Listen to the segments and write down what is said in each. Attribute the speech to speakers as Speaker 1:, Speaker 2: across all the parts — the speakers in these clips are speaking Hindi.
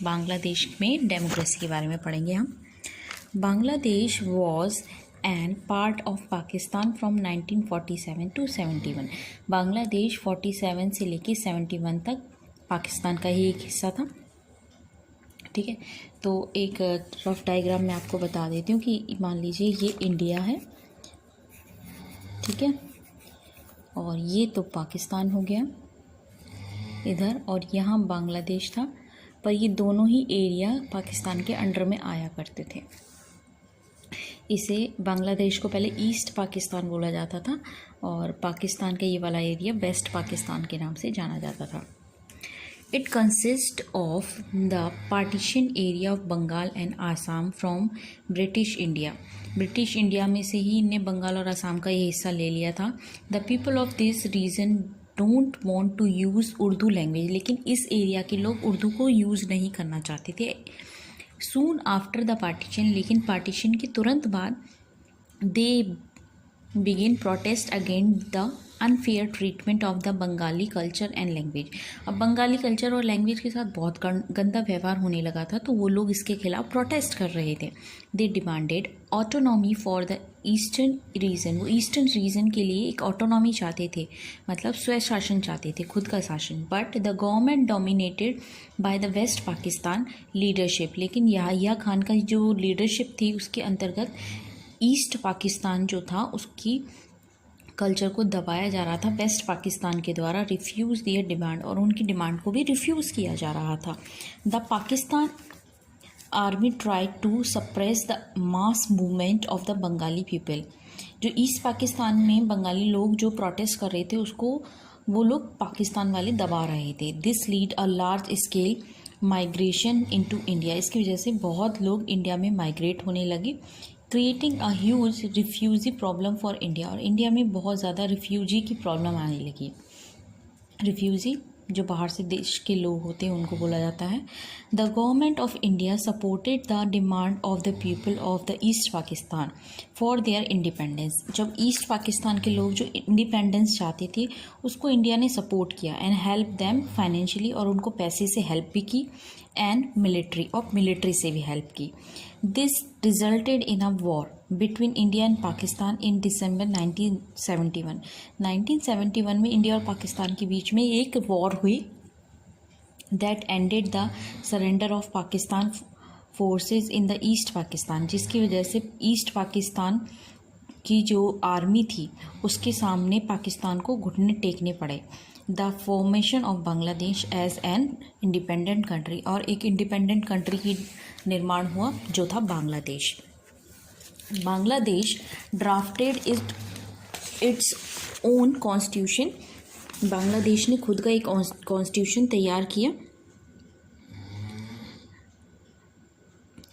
Speaker 1: बांग्लादेश में डेमोक्रेसी के बारे में पढ़ेंगे हम। Bangladesh was and part of Pakistan from 1947 to 71। Bangladesh 47 से लेकर 71 तक पाकिस्तान का ही एक हिस्सा था। ठीक है, तो एक रफ डायग्राम मैं आपको बता देती हूँ कि मान लीजिए ये इंडिया है, ठीक है, और ये तो पाकिस्तान हो गया इधर, और यहाँ बांग्लादेश था, पर ये दोनों ही एरिया पाकिस्तान के अंडर में आया करते थे। इसे बांग्लादेश को पहले ईस्ट पाकिस्तान बोला जाता था और पाकिस्तान का ये वाला एरिया वेस्ट पाकिस्तान के नाम से जाना जाता था। It consist of the partition area of Bengal and Assam from British India. British India में से ही इनने बंगाल और आसाम का ये हिस्सा ले लिया था। The people of this region don't want to use Urdu language, लेकिन इस एरिया के लोग उर्दू को यूज़ नहीं करना चाहते थे। सून आफ्टर द पार्टीशन, लेकिन पार्टीशन के तुरंत बाद they begin protest against the unfair treatment of the Bengali culture and language. अब बंगाली कल्चर और लैंग्वेज के साथ बहुत गंदा व्यवहार होने लगा था, तो वो लोग इसके खिलाफ प्रोटेस्ट कर रहे थे। They demanded autonomy for the eastern region. वो ईस्टर्न रीजन के लिए एक ऑटोनॉमी चाहते थे, मतलब स्वशासन चाहते थे, खुद का शासन। But the government dominated by the west Pakistan leadership, लेकिन याहिया खान का जो लीडरशिप थी उसके अंतर्गत ईस्ट पाकिस्तान जो था उसकी कल्चर को दबाया जा रहा था वेस्ट पाकिस्तान के द्वारा। रिफ्यूज़ दियर डिमांड, और उनकी डिमांड को भी रिफ्यूज़ किया जा रहा था। The Pakistan army tried to suppress the mass movement of the Bengali people. जो ईस्ट पाकिस्तान में बंगाली लोग जो प्रोटेस्ट कर रहे थे उसको वो लोग पाकिस्तान वाले दबा रहे थे। This lead a large scale migration into India. इसकी वजह से बहुत लोग इंडिया में माइग्रेट होने लगे, creating a huge refugee problem for India. और इंडिया में बहुत ज़्यादा रिफ्यूजी की प्रॉब्लम आने लगी। रिफ्यूजी जो बाहर से देश के लोग होते हैं उनको बोला जाता है। The government of India supported the demand of the people of the east Pakistan for their independence. जब ईस्ट पाकिस्तान के लोग जो इंडिपेंडेंस चाहते थे उसको इंडिया ने सपोर्ट किया एंड हेल्प देम फाइनेंशियली, और उनको पैसे से हेल्प भी की, एंड मिलिट्री से भी हेल्प की। This resulted in a war between India and Pakistan in December 1971। 1971 में इंडिया और पाकिस्तान के बीच में एक वॉर हुई that ended the surrender of Pakistan forces in the east Pakistan, जिसकी वजह से ईस्ट पाकिस्तान की जो आर्मी थी उसके सामने पाकिस्तान को घुटने टेकने पड़े। The formation of Bangladesh as an independent country, और एक इंडिपेंडेंट कंट्री की निर्माण हुआ जो था Bangladesh. Bangladesh drafted its own constitution. Bangladesh ने खुद का एक कॉन्स्टिट्यूशन तैयार किया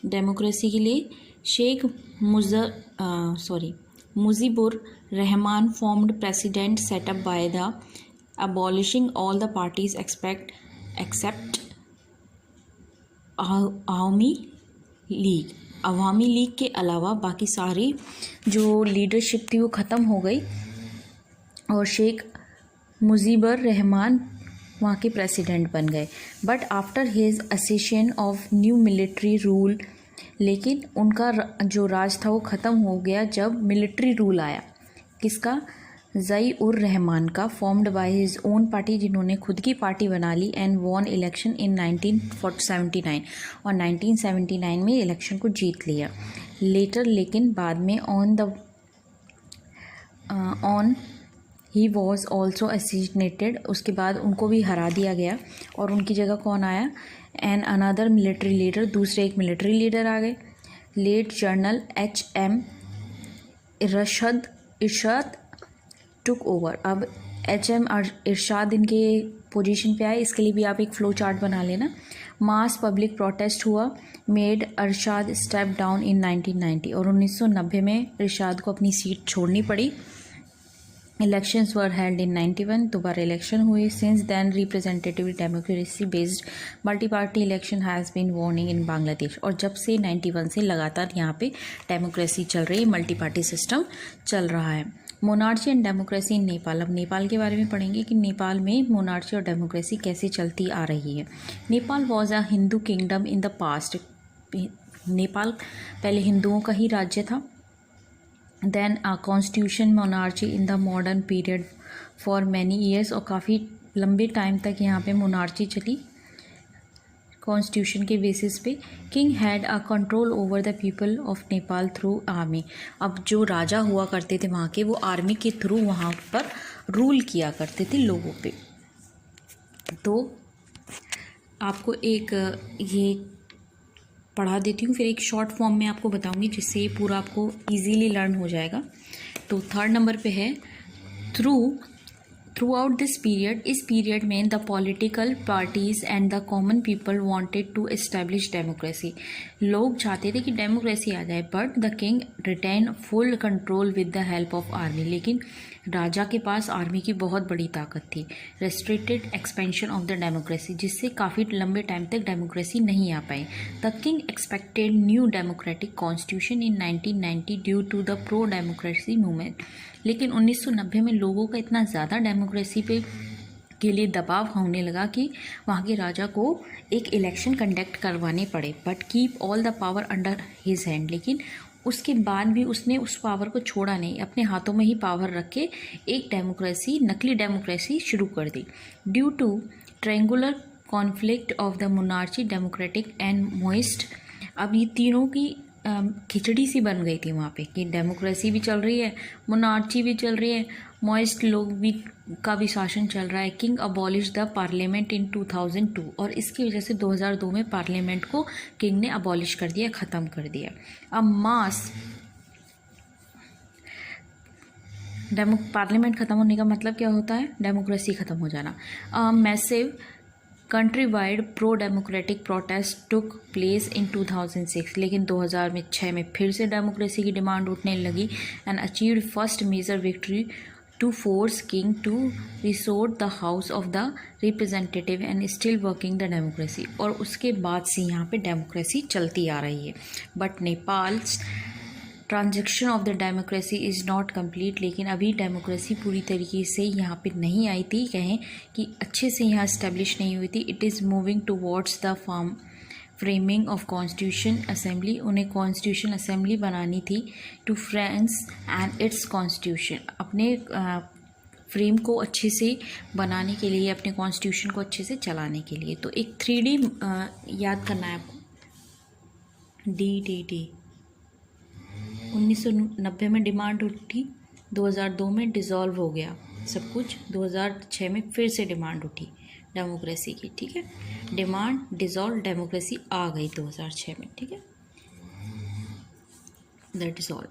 Speaker 1: डेमोक्रेसी के लिए। Sheikh Mujibur Rahman formed president setup by the abolishing all the parties except Awami League. Awami League के अलावा बाकी सारी जो लीडरशिप थी वो ख़त्म हो गई और शेख मुजीबर रहमान वहाँ के प्रेसिडेंट बन गए। But after his accession of new military rule, लेकिन उनका जो राज था वो ख़त्म हो गया जब मिलिट्री रूल आया। किसका? ज़ई उर रहमान का, formed by his own party, जिन्होंने खुद की पार्टी बना ली, एंड वॉन इलेक्शन इन 1979, और 1979 में इलेक्शन को जीत लिया। लेटर, लेकिन बाद में ही वॉज ऑल्सो असैसिनेटेड, उसके बाद उनको भी हरा दिया गया, और उनकी जगह कौन आया? एंड अनदर मिलिट्री लीडर, दूसरे एक मिलिट्री लीडर आ गए। लेट जनरल HM इरशाद टुक ओवर। अब HM इरशाद इनके पोजीशन पे आए। इसके लिए भी आप एक फ्लो चार्ट बना लेना। मास पब्लिक प्रोटेस्ट हुआ, made Irshad step down in 1990, और 1990 में इरशाद को अपनी सीट छोड़नी पड़ी। इलेक्शंस वर हेल्ड इन 91, दोबारा इलेक्शन हुए। Since then representative democracy based multi party election has been warning in Bangladesh. और जब से 91 से लगातार यहाँ पे डेमोक्रेसी चल रही है, मल्टी पार्टी सिस्टम चल रहा है। Monarchy and democracy in Nepal. अब नेपाल के बारे में पढ़ेंगे कि नेपाल में मोनार्ची और डेमोक्रेसी कैसे चलती आ रही है। Nepal was a Hindu kingdom in the past. Nepal पहले हिंदुओं का ही राज्य था। Then a constitution monarchy in the modern period for many years, और काफ़ी लंबे टाइम तक यहाँ पे मोनार्ची चली कॉन्स्टिट्यूशन के बेसिस पे। King had a control over the people of Nepal through army. अब जो राजा हुआ करते थे वहाँ के, वो आर्मी के थ्रू वहाँ पर रूल किया करते थे लोगों पे। तो आपको एक ये पढ़ा देती हूँ, फिर एक शॉर्ट फॉर्म में आपको बताऊँगी जिससे ये पूरा आपको इजीली लर्न हो जाएगा। तो 3rd नंबर पे है थ्रू आउट दिस पीरियड। इस पीरियड में the political parties and the common people wanted to establish democracy. लोग चाहते थे कि डेमोक्रेसी आ जाए, but the king retain full control with the help of army. लेकिन राजा के पास आर्मी की बहुत बड़ी ताकत थी। Restricted expansion of the democracy, जिससे काफ़ी लंबे टाइम तक डेमोक्रेसी नहीं आ पाई। The king expected new democratic constitution in 1990 due to the pro democracy movement. लेकिन 1990 में लोगों का इतना ज़्यादा डेमोक्रेसी पे के लिए दबाव होने लगा कि वहाँ के राजा को एक इलेक्शन कंडक्ट करवाने पड़े, but keep all the power under his hand. लेकिन उसके बाद भी उसने उस पावर को छोड़ा नहीं, अपने हाथों में ही पावर रख के एक डेमोक्रेसी, नकली डेमोक्रेसी शुरू कर दी। Due to triangular conflict of the monarchy, democratic and Maoist. अब ये तीनों की खिचड़ी सी बन गई थी वहाँ पे कि डेमोक्रेसी भी चल रही है, मोनार्ची भी चल रही है, मॉइस्ट लोग भी का भी शासन चल रहा है। King abolish the parliament in 2002, और इसकी वजह से 2002 में पार्लियामेंट को किंग ने अबॉलिश कर दिया, ख़त्म कर दिया। अब पार्लियामेंट ख़त्म होने का मतलब क्या होता है? डेमोक्रेसी ख़त्म हो जाना। Massive country-wide pro democratic protest took place in 2006। लेकिन 2006 में फिर से डेमोक्रेसी की डिमांड उठने लगी and achieved first major victory to force king to resort the house of the representative and still working the democracy. और उसके बाद से यहाँ पे डेमोक्रेसी चलती आ रही है। But Nepal transaction of the democracy is not complete. लेकिन अभी डेमोक्रेसी पूरी तरीके से यहाँ पे नहीं आई थी, कहें कि अच्छे से यहाँ इस्टेब्लिश नहीं हुई थी। It is moving towards the framing of constitution assembly. उन्हें कॉन्स्टिट्यूशन असेंबली बनानी थी to friends and its constitution. अपने फ्रेम को अच्छे से बनाने के लिए, अपने कॉन्स्टिट्यूशन को अच्छे से चलाने के लिए। तो एक 3D याद करना है आपको। DDD 1990 में डिमांड उठी, 2002 में डिज़ोल्व हो गया सब कुछ, 2006 में फिर से डिमांड उठी डेमोक्रेसी की। ठीक है, डिमांड डिज़ोल्व, डेमोक्रेसी आ गई 2006 में। ठीक है, दैट इज़ ऑल।